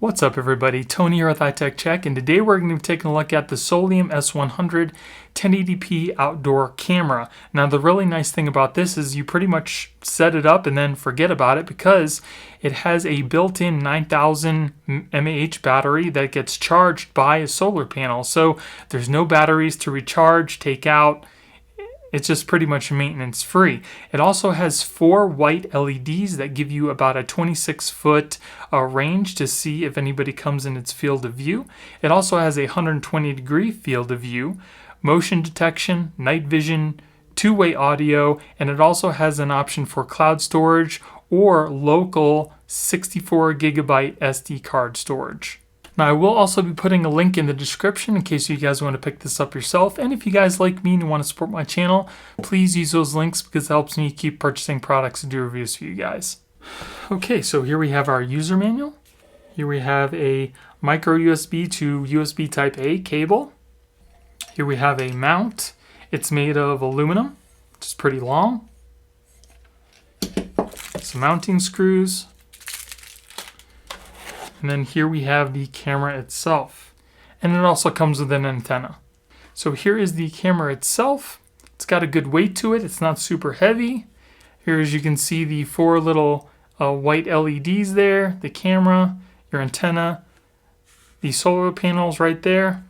What's up everybody, Tony here with iTech Check, and today we're going to be taking a look at the Soliom S100 1080p outdoor camera. Now the really nice thing about this is you pretty much set it up and then forget about it because it has a built-in 9000 mAh battery that gets charged by a solar panel. So there's no batteries to recharge, take out. It's just pretty much maintenance free. It also has 4 white LEDs that give you about a 26-foot range to see if anybody comes in its field of view. It also has a 120-degree field of view, motion detection, night vision, two-way audio, and it also has an option for cloud storage or local 64 gigabyte SD card storage. Now I will also be putting a link in the description in case you guys want to pick this up yourself, and if you guys like me and want to support my channel, please use those links because it helps me keep purchasing products and do reviews for you guys. Okay, so here we have our user manual. Here we have a micro USB to USB type A cable. Here we have a mount. It's made of aluminum, which is pretty long. Some mounting screws. And then here we have the camera itself. And it also comes with an antenna. So here is the camera itself. It's got a good weight to it. It's not super heavy. Here, as you can see, the 4 little white LEDs there, the camera, your antenna, the solar panels right there.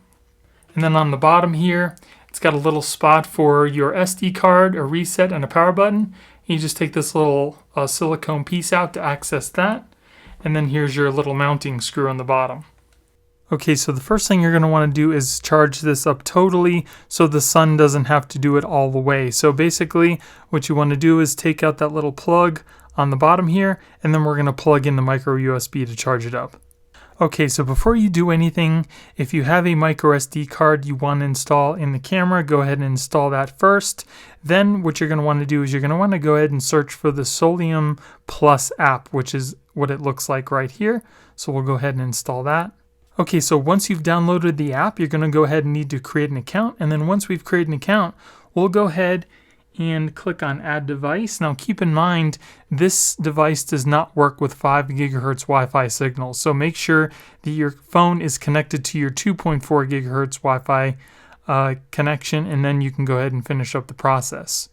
And then on the bottom here, it's got a little spot for your SD card, a reset, and a power button. You just take this little silicone piece out to access that. And then here's your little mounting screw on the bottom. Okay, so the first thing you're going to want to do is charge this up totally so the sun doesn't have to do it all the way. So basically what you want to do is take out that little plug on the bottom here, and then we're going to plug in the micro USB to charge it up. Okay, so before you do anything, if you have a micro SD card you want to install in the camera, go ahead and install that first. Then what you're going to want to do is you're going to want to go ahead and search for the Soliom Plus app, which is what it looks like right here. So we'll go ahead and install that. Okay, so once you've downloaded the app, you're going to go ahead and need to create an account. And then once we've created an account, we'll go ahead and click on Add Device. Now keep in mind, this device does not work with 5 gigahertz Wi-Fi signals. So make sure that your phone is connected to your 2.4 gigahertz Wi-Fi connection, and then you can go ahead and finish up the process.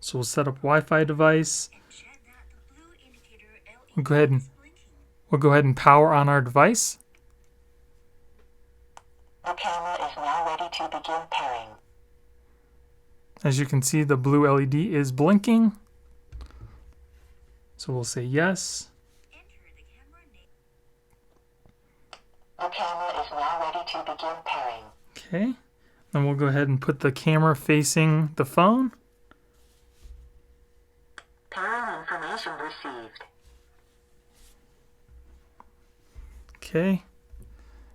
So we'll set up Wi-Fi device. We'll go ahead and power on our device. The camera is now ready to begin pairing. As you can see, the blue LED is blinking. So we'll say yes. The camera is now ready to begin pairing. Okay. Then we'll go ahead and put the camera facing the phone. Pairing information received. Okay.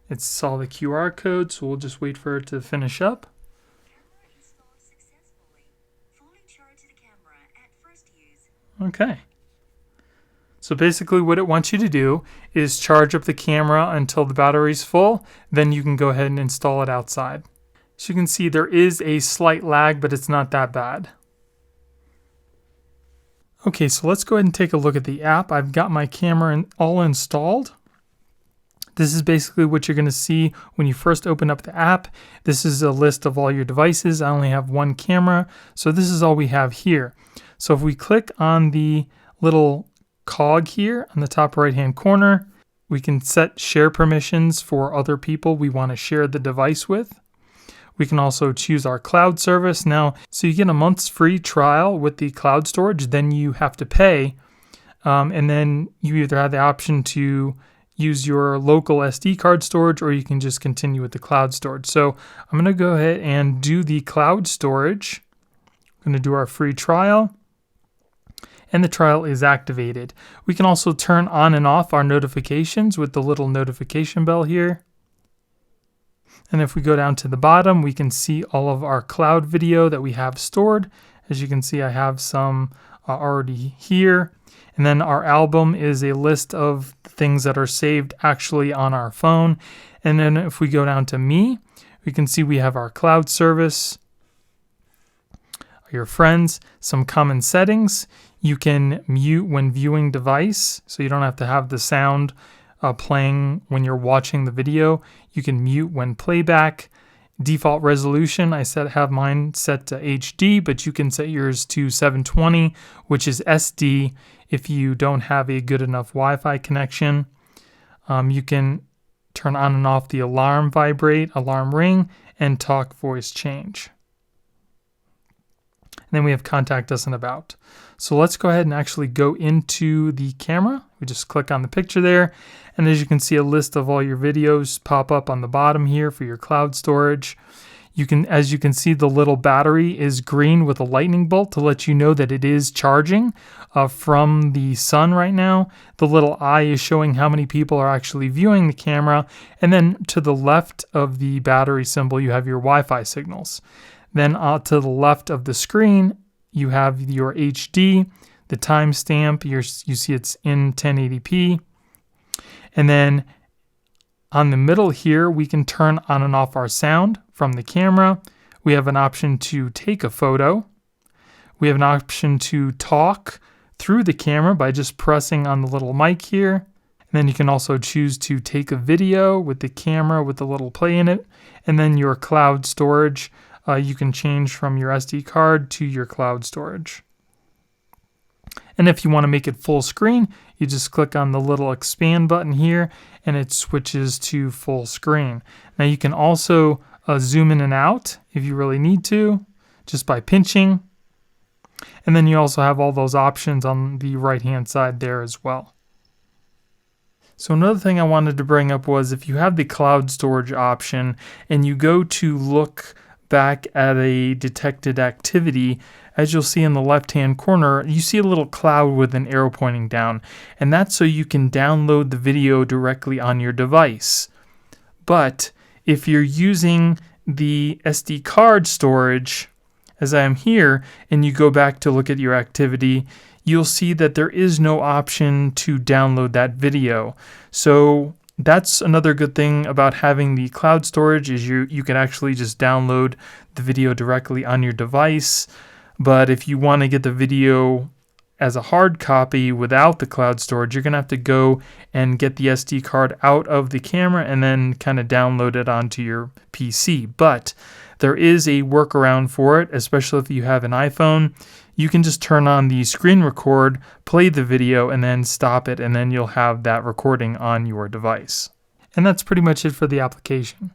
It saw the QR code, so we'll just wait for it to finish up. Camera installed successfully. Fully charge the camera at first use. Okay. So basically what it wants you to do is charge up the camera until the battery's full, then you can go ahead and install it outside. As you can see, there is a slight lag, but it's not that bad. Okay, so let's go ahead and take a look at the app. I've got my camera all installed. This is basically what you're going to see when you first open up the app. This is a list of all your devices. I only have one camera, so this is all we have here. So if we click on the little cog here on the top right hand corner, we can set share permissions for other people we want to share the device with. We can also choose our cloud service. Now, so you get a month's free trial with the cloud storage, then you have to pay, and then you either have the option to use your local SD card storage, or you can just continue with the cloud storage. So I'm going to go ahead and do the cloud storage. I'm going to do our free trial, and the trial is activated. We can also turn on and off our notifications with the little notification bell here. And if we go down to the bottom, we can see all of our cloud video that we have stored. As you can see, I have some already here. And then our album is a list of things that are saved actually on our phone. And then if we go down to me, we can see we have our cloud service, your friends. Some common settings: you can mute when viewing device, so you don't have to have the sound playing when you're watching the video. You can mute when playback. Default resolution, I have mine set to HD, but you can set yours to 720, which is SD if you don't have a good enough Wi-Fi connection. You can turn on and off the alarm vibrate, alarm ring, and talk voice change. And then we have contact us and about. So let's go ahead and actually go into the camera. We just click on the picture there. And as you can see, a list of all your videos pop up on the bottom here for your cloud storage. As you can see, the little battery is green with a lightning bolt to let you know that it is charging from the sun right now. The little eye is showing how many people are actually viewing the camera. And then to the left of the battery symbol, you have your Wi-Fi signals. Then to the left of the screen, you have your HD, the timestamp. You see it's in 1080p. And then on the middle here, we can turn on and off our sound from the camera. We have an option to take a photo. We have an option to talk through the camera by just pressing on the little mic here. And then you can also choose to take a video with the camera with the little play in it. And then your cloud storage. You can change from your SD card to your cloud storage. And if you want to make it full screen, you just click on the little expand button here and it switches to full screen. Now you can also zoom in and out if you really need to, just by pinching. And then you also have all those options on the right hand side there as well. So another thing I wanted to bring up was if you have the cloud storage option and you go to look back at a detected activity, as you'll see in the left-hand corner, you see a little cloud with an arrow pointing down, and that's so you can download the video directly on your device. But if you're using the SD card storage, as I am here, and you go back to look at your activity, you'll see that there is no option to download that video. So that's another good thing about having the cloud storage is you can actually just download the video directly on your device. But if you want to get the video as a hard copy without the cloud storage, you're going to have to go and get the SD card out of the camera and then kind of download it onto your PC. But there is a workaround for it, especially if you have an iPhone. You can just turn on the screen record, play the video, and then stop it, and then you'll have that recording on your device. And that's pretty much it for the application.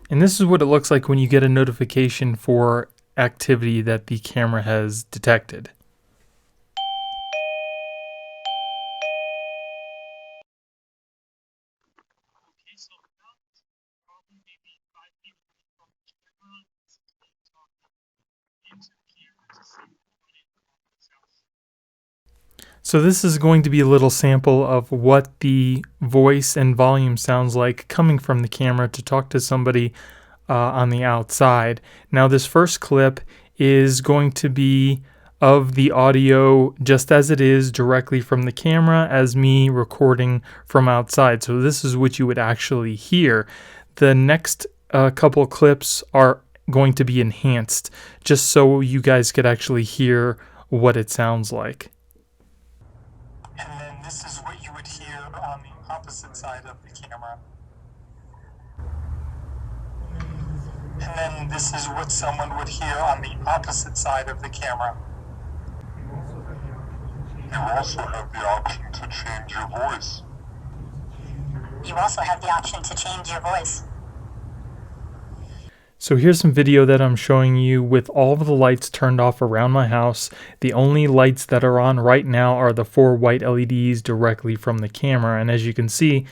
And this is what it looks like when you get a notification for activity that the camera has detected. So this is going to be a little sample of what the voice and volume sounds like coming from the camera to talk to somebody on the outside. Now this first clip is going to be of the audio just as it is directly from the camera as me recording from outside. So this is what you would actually hear. The next couple clips are going to be enhanced just so you guys could actually hear what it sounds like. And then this is what you would hear on the opposite side of the camera. And then this is what someone would hear on the opposite side of the camera. You also have the option to change your voice. You also have the option to change your voice. So here's some video that I'm showing you with all of the lights turned off around my house. The only lights that are on right now are the 4 white LEDs directly from the camera. And as you can see,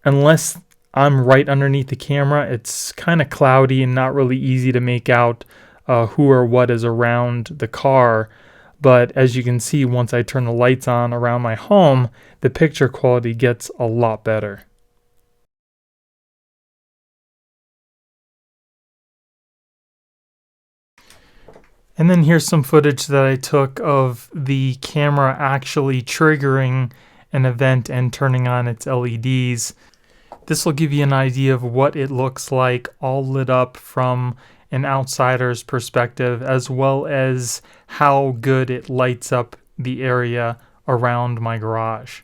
unless I'm right underneath the camera, it's kind of cloudy and not really easy to make out who or what is around the car. But as you can see, once I turn the lights on around my home, the picture quality gets a lot better. And then here's some footage that I took of the camera actually triggering an event and turning on its LEDs. This will give you an idea of what it looks like all lit up from an outsider's perspective, as well as how good it lights up the area around my garage.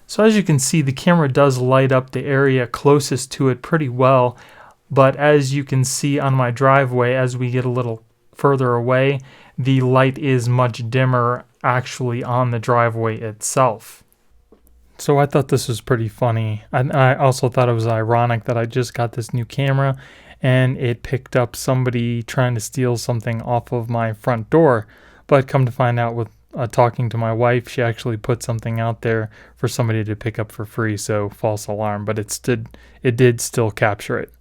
So as you can see, the camera does light up the area closest to it pretty well, but as you can see on my driveway, as we get a little further away, the light is much dimmer actually on the driveway itself. So I thought this was pretty funny. And I also thought it was ironic that I just got this new camera and it picked up somebody trying to steal something off of my front door. But come to find out, with talking to my wife, she actually put something out there for somebody to pick up for free, so false alarm, but it did still capture it.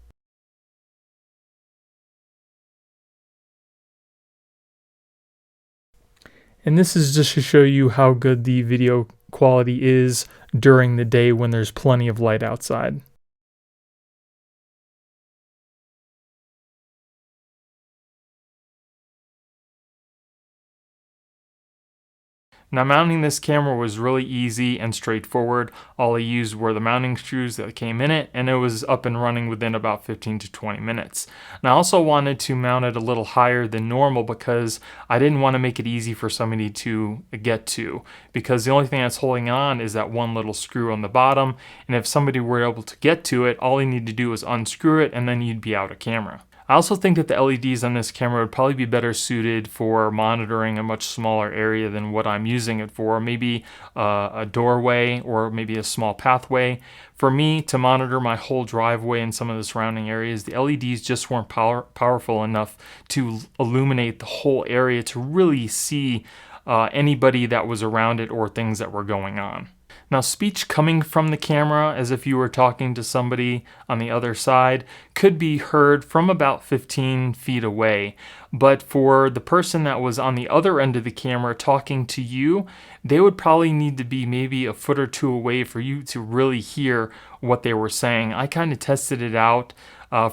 And this is just to show you how good the video quality is during the day when there's plenty of light outside. Now, mounting this camera was really easy and straightforward. All I used were the mounting screws that came in it, and it was up and running within about 15 to 20 minutes. And I also wanted to mount it a little higher than normal because I didn't want to make it easy for somebody to get to, because the only thing that's holding on is that one little screw on the bottom, and if somebody were able to get to it, all you need to do is unscrew it and then you'd be out of camera. I also think that the LEDs on this camera would probably be better suited for monitoring a much smaller area than what I'm using it for, maybe a doorway or maybe a small pathway. For me, to monitor my whole driveway and some of the surrounding areas, the LEDs just weren't powerful enough to illuminate the whole area to really see anybody that was around it or things that were going on. Now, speech coming from the camera, as if you were talking to somebody on the other side, could be heard from about 15 feet away. But for the person that was on the other end of the camera talking to you, they would probably need to be maybe a foot or two away for you to really hear what they were saying. I kind of tested it out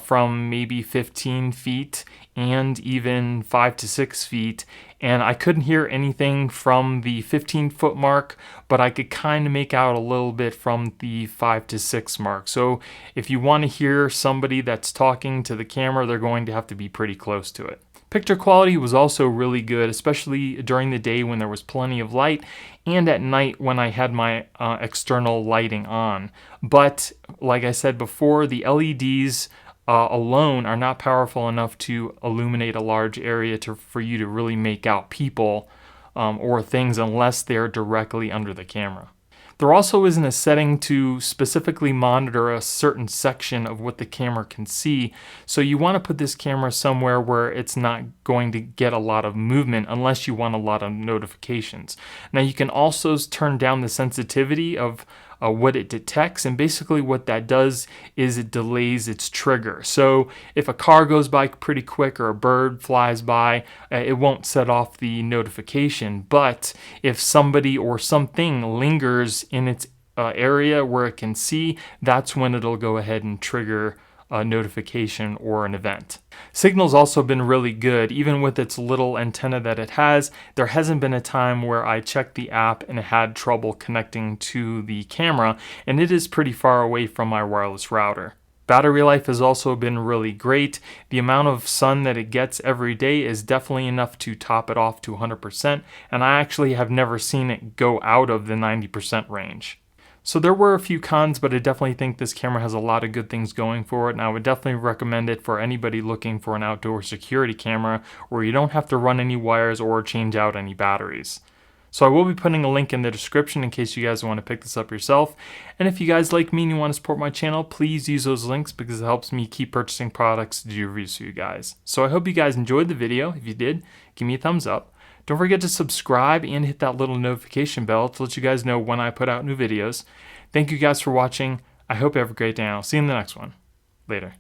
from maybe 15 feet and even 5 to 6 feet, and I couldn't hear anything from the 15-foot mark, but I could kind of make out a little bit from the 5 to 6 mark. So if you want to hear somebody that's talking to the camera, they're going to have to be pretty close to it. Picture quality was also really good, especially during the day when there was plenty of light, and at night when I had my external lighting on. But like I said before, the LEDs alone are not powerful enough to illuminate a large area for you to really make out people or things unless they're directly under the camera. There also isn't a setting to specifically monitor a certain section of what the camera can see, so you want to put this camera somewhere where it's not going to get a lot of movement unless you want a lot of notifications. Now, you can also turn down the sensitivity of what it detects, and basically what that does is it delays its trigger. So if a car goes by pretty quick or a bird flies by, it won't set off the notification. But if somebody or something lingers in its area where it can see, that's when it'll go ahead and trigger a notification or an event. Signal's also been really good. Even with its little antenna that it has, there hasn't been a time where I checked the app and it had trouble connecting to the camera, and it is pretty far away from my wireless router. Battery life has also been really great. The amount of sun that it gets every day is definitely enough to top it off to 100%, and I actually have never seen it go out of the 90% range. So there were a few cons, but I definitely think this camera has a lot of good things going for it, and I would definitely recommend it for anybody looking for an outdoor security camera where you don't have to run any wires or change out any batteries. So I will be putting a link in the description in case you guys want to pick this up yourself. And if you guys like me and you want to support my channel, please use those links because it helps me keep purchasing products to do reviews for you guys. So I hope you guys enjoyed the video. If you did, give me a thumbs up. Don't forget to subscribe and hit that little notification bell to let you guys know when I put out new videos. Thank you guys for watching. I hope you have a great day, and I'll see you in the next one. Later.